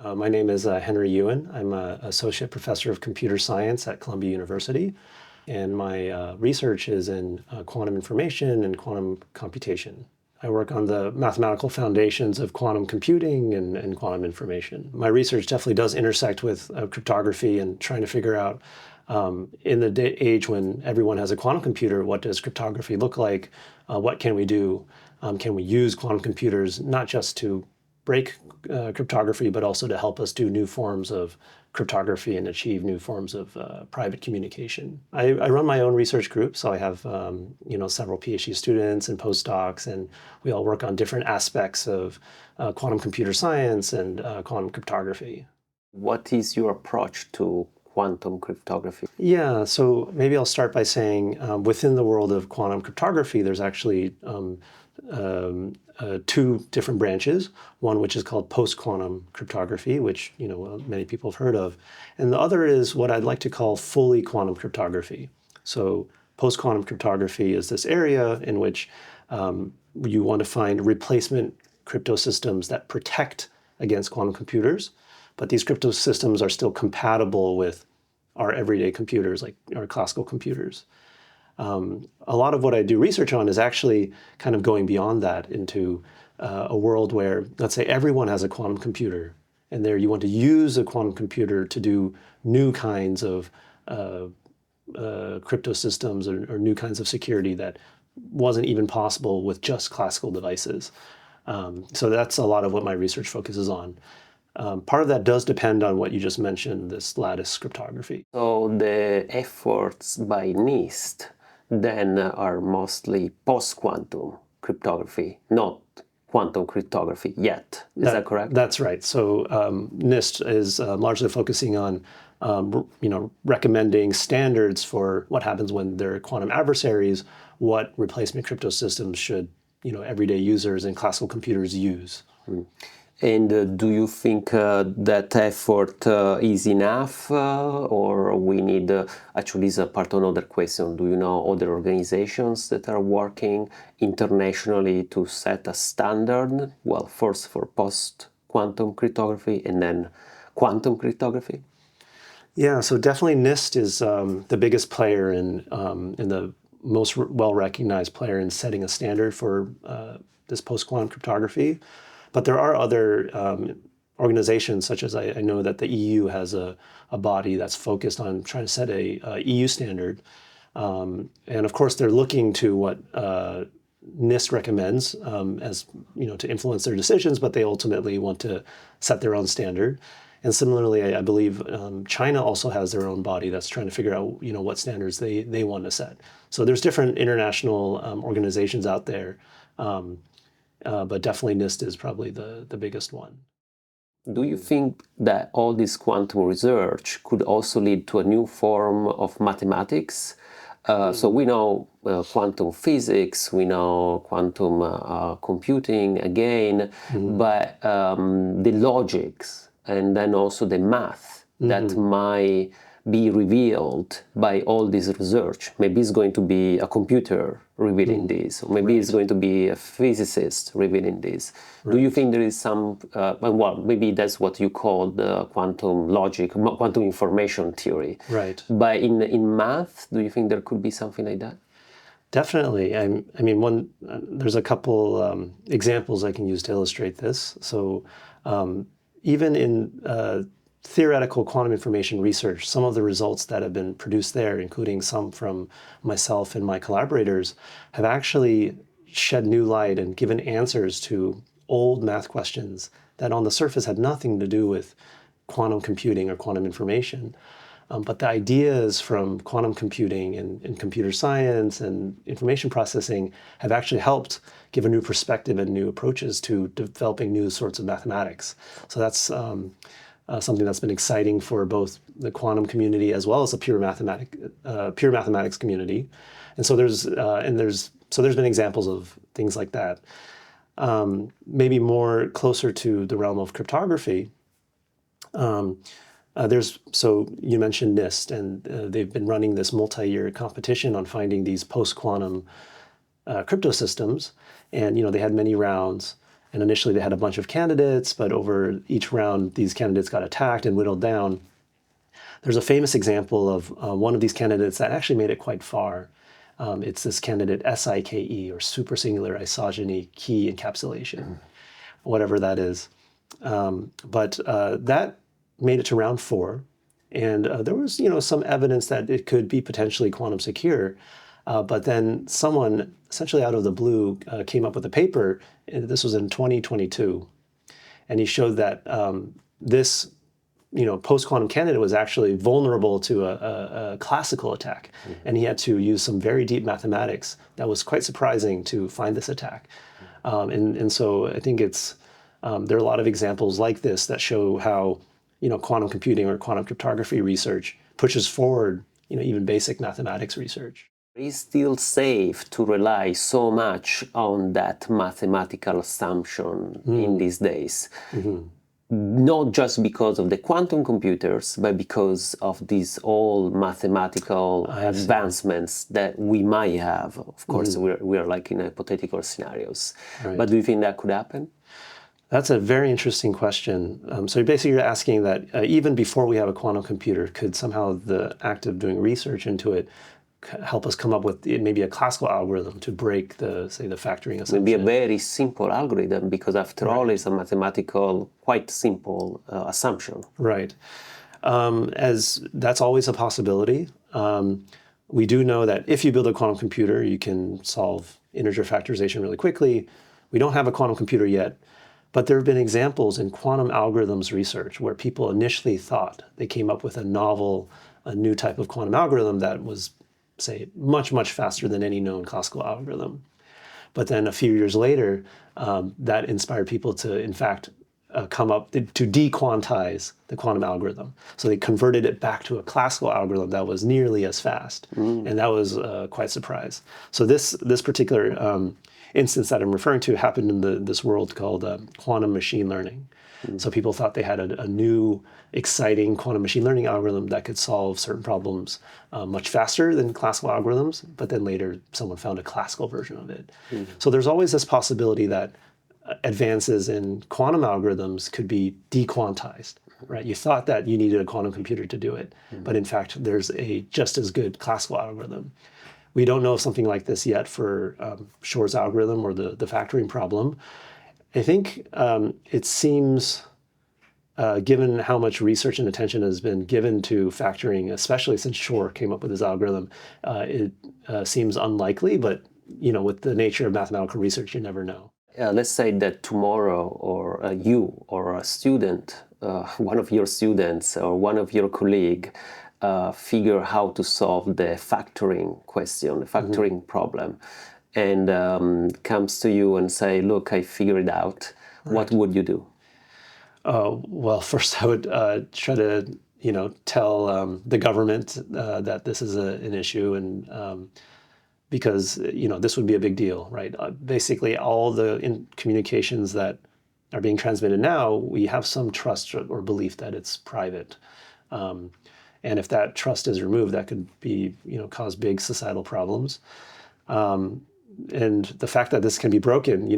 My name is Henry Yuen. I'm an associate professor of computer science at Columbia University, and my research is in quantum information and quantum computation. I work on the mathematical foundations of quantum computing and quantum information. My research definitely does intersect with cryptography and trying to figure out, in the age when everyone has a quantum computer, what does cryptography look like? What can we do? Can we use quantum computers not just to break cryptography, but also to help us do new forms of cryptography and achieve new forms of private communication. I run my own research group, so I have several PhD students and postdocs, and we all work on different aspects of quantum computer science and quantum cryptography. What is your approach to quantum cryptography? Yeah, so maybe I'll start by saying within the world of quantum cryptography, there's actually two different branches. One which is called post-quantum cryptography, which many people have heard of, and the other is what I'd like to call fully quantum cryptography. So post-quantum cryptography is this area in which you want to find replacement crypto systems that protect against quantum computers, but these crypto systems are still compatible with our everyday computers, like our classical computers. A lot of what I do research on is actually kind of going beyond that into a world where, let's say, everyone has a quantum computer, and there you want to use a quantum computer to do new kinds of crypto systems or new kinds of security that wasn't even possible with just classical devices. So that's a lot of what my research focuses on. Part of that does depend on what you just mentioned, this lattice cryptography. So the efforts by NIST then are mostly post-quantum cryptography, not quantum cryptography yet. Is that correct? That's right. So NIST is largely focusing on recommending standards for what happens when there are quantum adversaries, what replacement crypto systems should everyday users and classical computers use. And do you think that effort is enough, or we need, actually is a part of another question, do you know other organizations that are working internationally to set a standard, well, first for post-quantum cryptography and then quantum cryptography? Yeah, so definitely NIST is the biggest player in the most well-recognized player in setting a standard for this post-quantum cryptography. But there are other organizations, such as I know that the EU has a body that's focused on trying to set a EU standard. And of course, they're looking to what NIST recommends as to influence their decisions, but they ultimately want to set their own standard. And similarly, I believe China also has their own body that's trying to figure out what standards they want to set. So there's different international organizations out there. But definitely NIST is probably the biggest one. Do you think that all this quantum research could also lead to a new form of mathematics? So we know quantum physics, we know quantum computing again, but the logics and then also the math that might be revealed by all this research. Maybe it's going to be a computer revealing this, or maybe it's going to be a physicist revealing this. Do you think there is some, well, maybe that's what you call the quantum logic, quantum information theory. Right. But in math, do you think there could be something like that? Definitely. I mean, there's a couple examples I can use to illustrate this. So even in theoretical quantum information research, some of the results that have been produced there, including some from myself and my collaborators, have actually shed new light and given answers to old math questions that on the surface had nothing to do with quantum computing or quantum information. But the ideas from quantum computing and computer science and information processing have actually helped give a new perspective and new approaches to developing new sorts of mathematics. So that's something that's been exciting for both the quantum community as well as the pure mathematics community. And so there's been examples of things like that. Maybe more closer to the realm of cryptography. So you mentioned NIST, and they've been running this multi-year competition on finding these post-quantum crypto systems, and they had many rounds. And initially they had a bunch of candidates, but over each round, these candidates got attacked and whittled down. There's a famous example of one of these candidates that actually made it quite far. It's this candidate SIKE, or super singular isogeny key encapsulation, whatever that is. But that made it to round 4. And there was, some evidence that it could be potentially quantum secure. But then someone, essentially out of the blue, came up with a paper. And this was in 2022. And he showed that this post-quantum candidate was actually vulnerable to a classical attack. And he had to use some very deep mathematics that was quite surprising to find this attack. And so I think there are a lot of examples like this that show how quantum computing or quantum cryptography research pushes forward even basic mathematics research. It's still safe to rely so much on that mathematical assumption in these days. Not just because of the quantum computers, but because of these all mathematical advancements that we might have. Of course, we are like in hypothetical scenarios. Right. But do you think that could happen? That's a very interesting question. So basically you're asking that even before we have a quantum computer, could somehow the act of doing research into it help us come up with maybe a classical algorithm to break the factoring assumption? Maybe a very simple algorithm, because after all, it's a mathematical, quite simple assumption. Right. As that's always a possibility. We do know that if you build a quantum computer, you can solve integer factorization really quickly. We don't have a quantum computer yet, but there have been examples in quantum algorithms research where people initially thought they came up with a new type of quantum algorithm that was, say, much, much faster than any known classical algorithm. But then a few years later, that inspired people to, in fact, come up to dequantize the quantum algorithm. So they converted it back to a classical algorithm that was nearly as fast. And that was quite a surprise. So this particular instance that I'm referring to happened in this world called quantum machine learning. So people thought they had a new, exciting quantum machine learning algorithm that could solve certain problems much faster than classical algorithms, but then later someone found a classical version of it. So there's always this possibility that advances in quantum algorithms could be dequantized, right? You thought that you needed a quantum computer to do it, but in fact, there's a just as good classical algorithm. We don't know something like this yet for Shor's algorithm or the factoring problem. I think it seems, given how much research and attention has been given to factoring, especially since Shor came up with his algorithm, it seems unlikely, but with the nature of mathematical research, you never know. Let's say that tomorrow, or you or a student, one of your students or one of your colleagues, figure how to solve the factoring question, the factoring problem, and comes to you and say, look, I figured it out. Right. What would you do? Well, first I would try to, tell the government that this is an issue, and because this would be a big deal, right? Basically, all the communications that are being transmitted now, we have some trust or belief that it's private. And if that trust is removed, that could be, cause big societal problems. And the fact that this can be broken,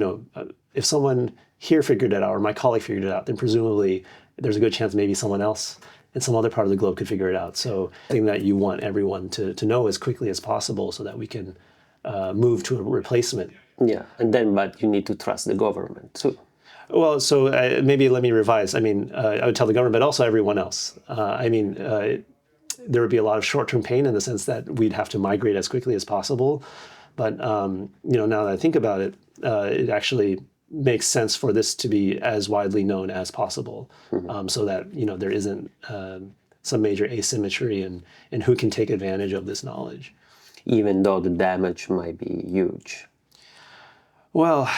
if someone here figured it out or my colleague figured it out, then presumably there's a good chance maybe someone else in some other part of the globe could figure it out. So I think that you want everyone to know as quickly as possible so that we can move to a replacement. Yeah, but you need to trust the government too. Well, so maybe let me revise. I would tell the government, but also everyone else. There would be a lot of short-term pain in the sense that we'd have to migrate as quickly as possible. But now that I think about it, it actually makes sense for this to be as widely known as possible, so that there isn't some major asymmetry in who can take advantage of this knowledge. Even though the damage might be huge. Well,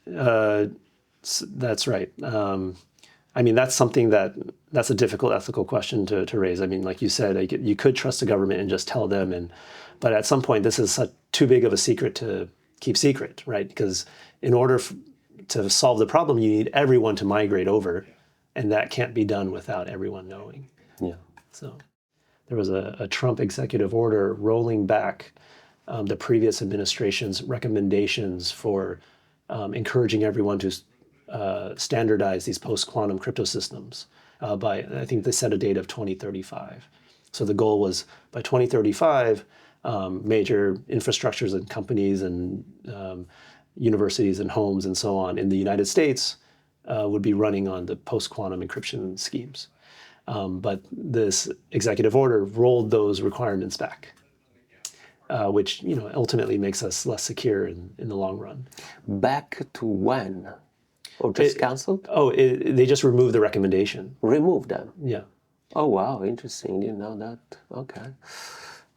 that's right. That's something that's a difficult ethical question to raise. Like you said, you could trust the government and just tell them, but at some point this is too big of a secret to keep secret, right? Because in order to solve the problem, you need everyone to migrate over, and that can't be done without everyone knowing. Yeah. So there was a Trump executive order rolling back the previous administration's recommendations for encouraging everyone to standardize these post-quantum crypto systems by, I think they set a date of 2035. So the goal was by 2035, major infrastructures and companies and universities and homes and so on in the United States would be running on the post-quantum encryption schemes. But this executive order rolled those requirements back, which ultimately makes us less secure in the long run. Back to when? Or just cancelled? They just removed the recommendation. Removed them? Yeah. Oh, wow, interesting. Didn't know that. Okay.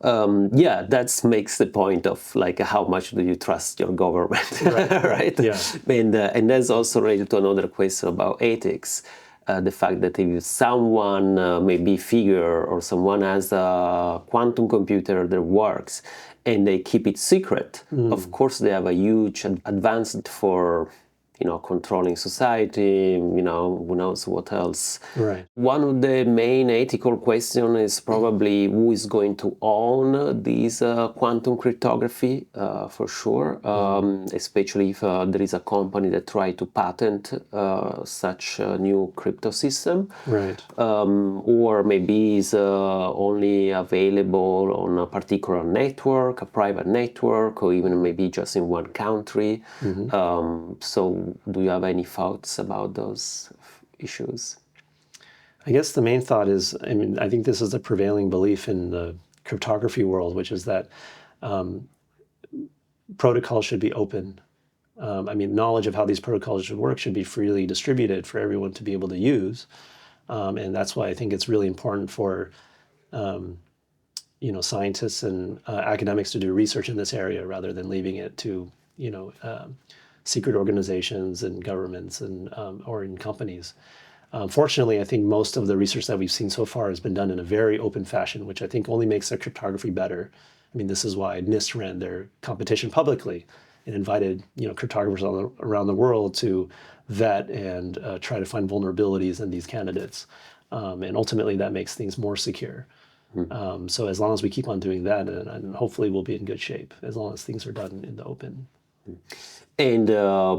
Yeah, that makes the point of like how much do you trust your government, right? Yeah. And that's also related to another question about ethics. The fact that if someone, maybe figure or someone has a quantum computer that works and they keep it secret, of course they have a huge advance for controlling society, who knows what else. Right. One of the main ethical questions is probably who is going to own this quantum cryptography, for sure, especially if there is a company that tries to patent such a new crypto system. Right. Or maybe is only available on a particular network, a private network, or even maybe just in one country. So do you have any thoughts about those issues? I guess the main thought is, I think this is the prevailing belief in the cryptography world, which is that protocols should be open. Knowledge of how these protocols should work should be freely distributed for everyone to be able to use. And that's why I think it's really important for scientists and academics to do research in this area rather than leaving it to secret organizations and governments and or in companies. Fortunately, I think most of the research that we've seen so far has been done in a very open fashion, which I think only makes their cryptography better. This is why NIST ran their competition publicly and invited cryptographers around the world to vet and try to find vulnerabilities in these candidates. And ultimately, that makes things more secure. So as long as we keep on doing that, and hopefully we'll be in good shape, as long as things are done in the open. And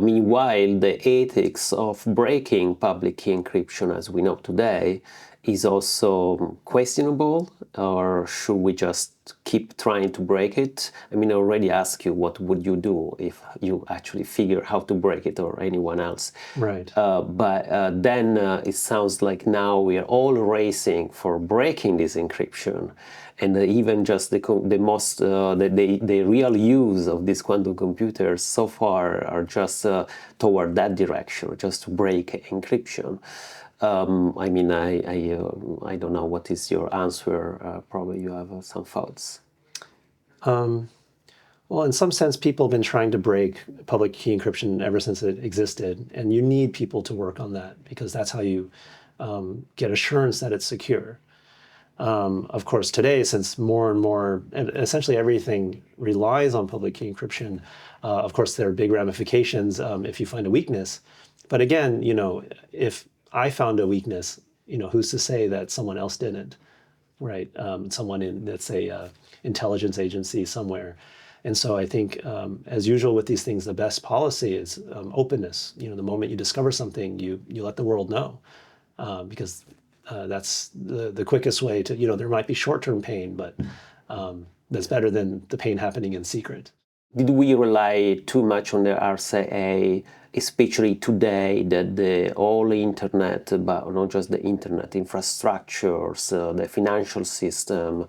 meanwhile, the ethics of breaking public key encryption, as we know today, is also questionable, or should we just keep trying to break it? I already asked you what would you do if you actually figure how to break it, or anyone else. Right. But then it sounds like now we are all racing for breaking this encryption. And even just the real use of these quantum computers so far are just toward that direction, just to break encryption. I don't know, what is your answer? Probably you have some thoughts. Well, in some sense, people have been trying to break public key encryption ever since it existed. And you need people to work on that because that's how you get assurance that it's secure. Of course, today, since more and more, and essentially everything relies on public key encryption, of course, there are big ramifications if you find a weakness. But again, if I found a weakness, who's to say that someone else didn't, right? Someone in, let's say, intelligence agency somewhere. And so I think, as usual with these things, the best policy is openness. The moment you discover something, you let the world know, because that's the quickest way to, there might be short-term pain, but that's better than the pain happening in secret. Did we rely too much on the RCA, especially today that the whole internet, but not just the internet, infrastructures, the financial system,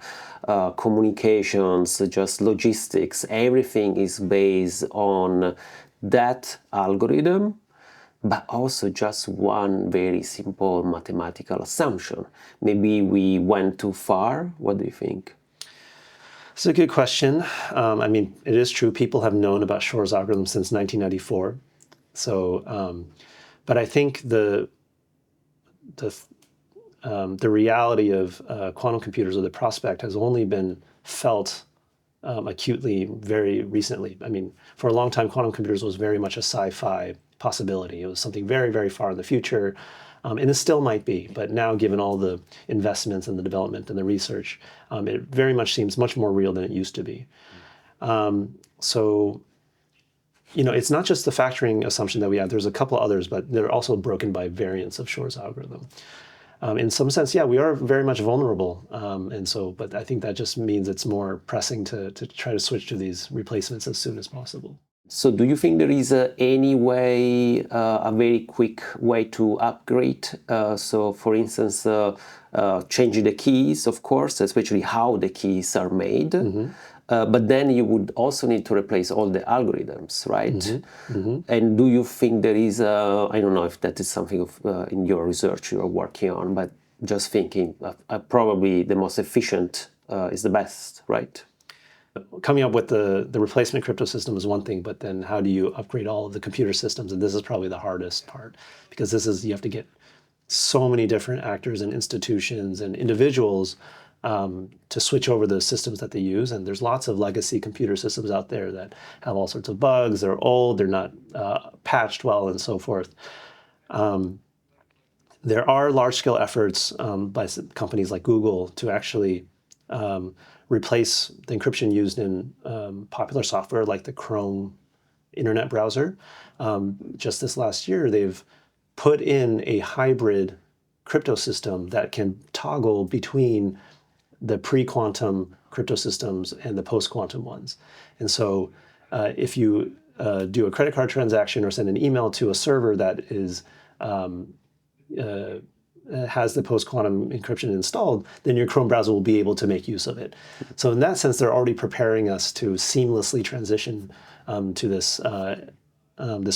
communications, just logistics, everything is based on that algorithm, but also just one very simple mathematical assumption? Maybe we went too far. What do you think? It's a good question. It is true. People have known about Shor's algorithm since 1994. So, but I think the reality of quantum computers, or the prospect, has only been felt acutely very recently. For a long time, quantum computers was very much a sci-fi possibility. It was something very, very far in the future. And it still might be, but now, given all the investments and the development and the research, it very much seems much more real than it used to be. So it's not just the factoring assumption that we have. There's a couple others, but they're also broken by variants of Shor's algorithm. In some sense, yeah, we are very much vulnerable. But I think that just means it's more pressing to try to switch to these replacements as soon as possible. So do you think there is any way, a very quick way to upgrade? So for instance, changing the keys, of course, especially how the keys are made. But then you would also need to replace all the algorithms, right? And do you think there is, I don't know if that is something in your research you're working on, but just thinking probably the most efficient is the best, right? Coming up with the replacement crypto system is one thing, but then how do you upgrade all of the computer systems? And this is probably the hardest part, because you have to get so many different actors and institutions and individuals to switch over the systems that they use. And there's lots of legacy computer systems out there that have all sorts of bugs. They're old, they're not patched well, and so forth. There are large-scale efforts by companies like Google to actually replace the encryption used in popular software like the Chrome internet browser. Just this last year, they've put in a hybrid crypto system that can toggle between the pre-quantum crypto systems and the post-quantum ones. And so if you do a credit card transaction or send an email to a server that is has the post-quantum encryption installed, then your Chrome browser will be able to make use of it. So in that sense, they're already preparing us to seamlessly transition to this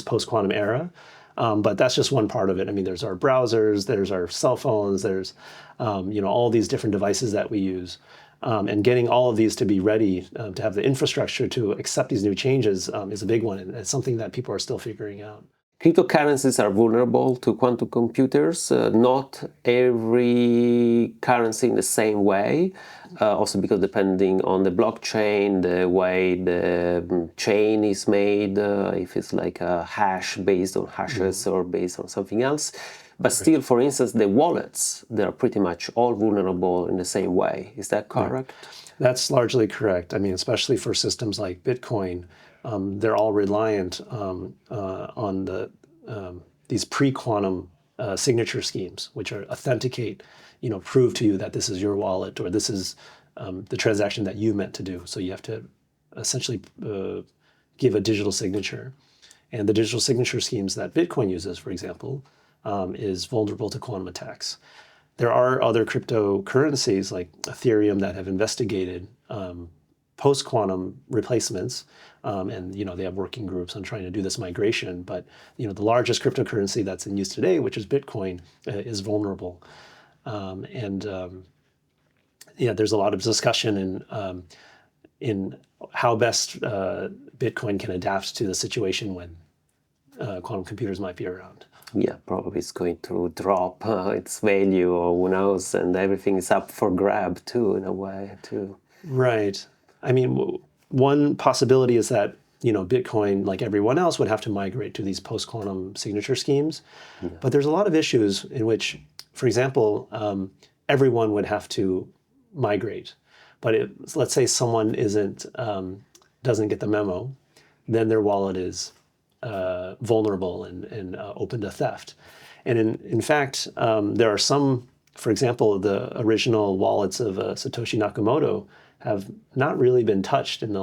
post-quantum era. But that's just one part of it. I mean, there's our browsers, there's our cell phones, there's all these different devices that we use. And getting all of these to be ready to have the infrastructure to accept these new changes is a big one. And it's something that people are still figuring out. Cryptocurrencies are vulnerable to quantum computers. Not every currency in the same way. Also because depending on the blockchain, the way the chain is made, if it's like a hash based on hashes or based on something else. But still, for instance, the wallets, they're pretty much all vulnerable in the same way. Is that correct? Right. That's largely correct. I mean, especially for systems like Bitcoin, they're all reliant on these pre-quantum signature schemes, which are authenticate, prove to you that this is your wallet or this is the transaction that you meant to do. So you have to essentially give a digital signature. And the digital signature schemes that Bitcoin uses, for example, is vulnerable to quantum attacks. There are other cryptocurrencies like Ethereum that have investigated post-quantum replacements, and they have working groups on trying to do this migration. But the largest cryptocurrency that's in use today, which is Bitcoin, is vulnerable. There's a lot of discussion in how best Bitcoin can adapt to the situation when quantum computers might be around. Yeah, probably it's going to drop its value, or who knows, and everything is up for grab too, in a way too. Right. I mean, one possibility is that Bitcoin, like everyone else, would have to migrate to these post-quantum signature schemes. Yeah. But there's a lot of issues in which, for example, everyone would have to migrate. But let's say someone doesn't get the memo, then their wallet is vulnerable and open to theft. And in fact, there are some, for example, the original wallets of Satoshi Nakamoto have not really been touched in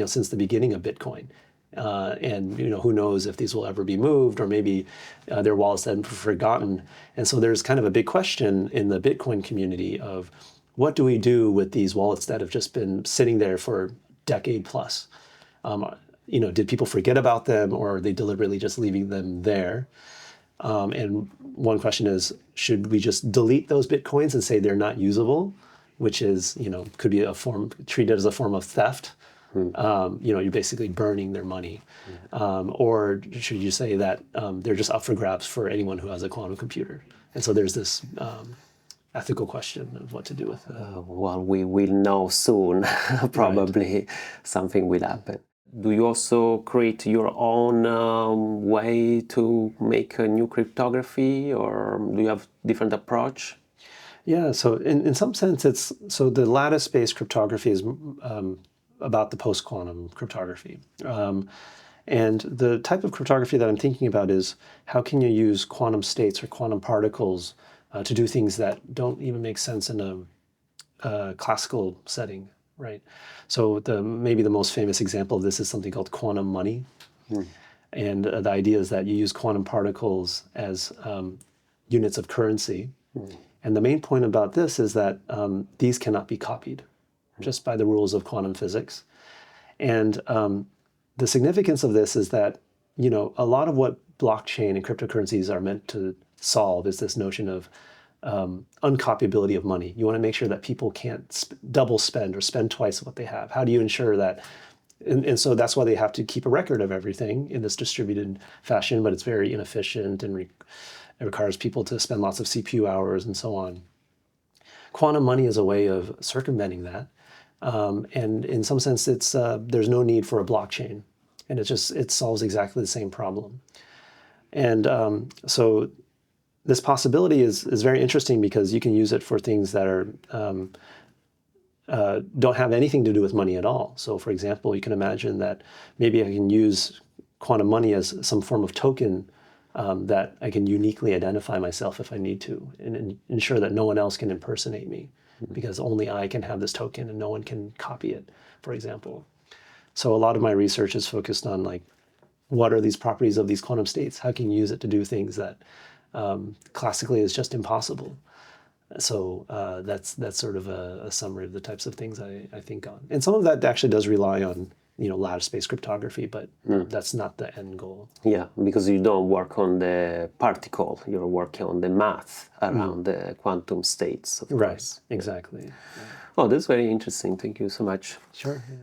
since the beginning of Bitcoin. And who knows if these will ever be moved, or maybe their wallets have been forgotten. And so there's kind of a big question in the Bitcoin community of what do we do with these wallets that have just been sitting there for a decade plus? Did people forget about them, or are they deliberately just leaving them there? And one question is, should we just delete those Bitcoins and say they're not usable, which is, could be treated as a form of theft? You're basically burning their money. Or should you say that they're just up for grabs for anyone who has a quantum computer? And so there's this ethical question of what to do with it. Well, we will know soon. Probably right. Something will happen. Do you also create your own way to make a new cryptography, or do you have different approach? Yeah, so in some sense, the lattice-based cryptography is about the post-quantum cryptography. And the type of cryptography that I'm thinking about is how can you use quantum states or quantum particles to do things that don't even make sense in a classical setting, right? So maybe the most famous example of this is something called quantum money. And the idea is that you use quantum particles as units of currency. And the main point about this is that these cannot be copied just by the rules of quantum physics. And the significance of this is that, a lot of what blockchain and cryptocurrencies are meant to solve is this notion of uncopyability of money. You want to make sure that people can't double spend or spend twice what they have. How do you ensure that? And so that's why they have to keep a record of everything in this distributed fashion, but it's very inefficient and it requires people to spend lots of CPU hours and so on. Quantum money is a way of circumventing that. And in some sense, there's no need for a blockchain. And it solves exactly the same problem. And so this possibility is very interesting because you can use it for things that are don't have anything to do with money at all. So for example, you can imagine that maybe I can use quantum money as some form of token that I can uniquely identify myself if I need to, and ensure that no one else can impersonate me, because only I can have this token and no one can copy it, for example. So a lot of my research is focused on what are these properties of these quantum states? How can you use it to do things that classically is just impossible? So that's sort of a summary of the types of things I think on. And some of that actually does rely on lattice-based cryptography, but that's not the end goal. Yeah, because you don't work on the particle, you're working on the math around the quantum states, of Right, course. exactly. Oh, that's very interesting. Thank you so much. Sure. Yeah.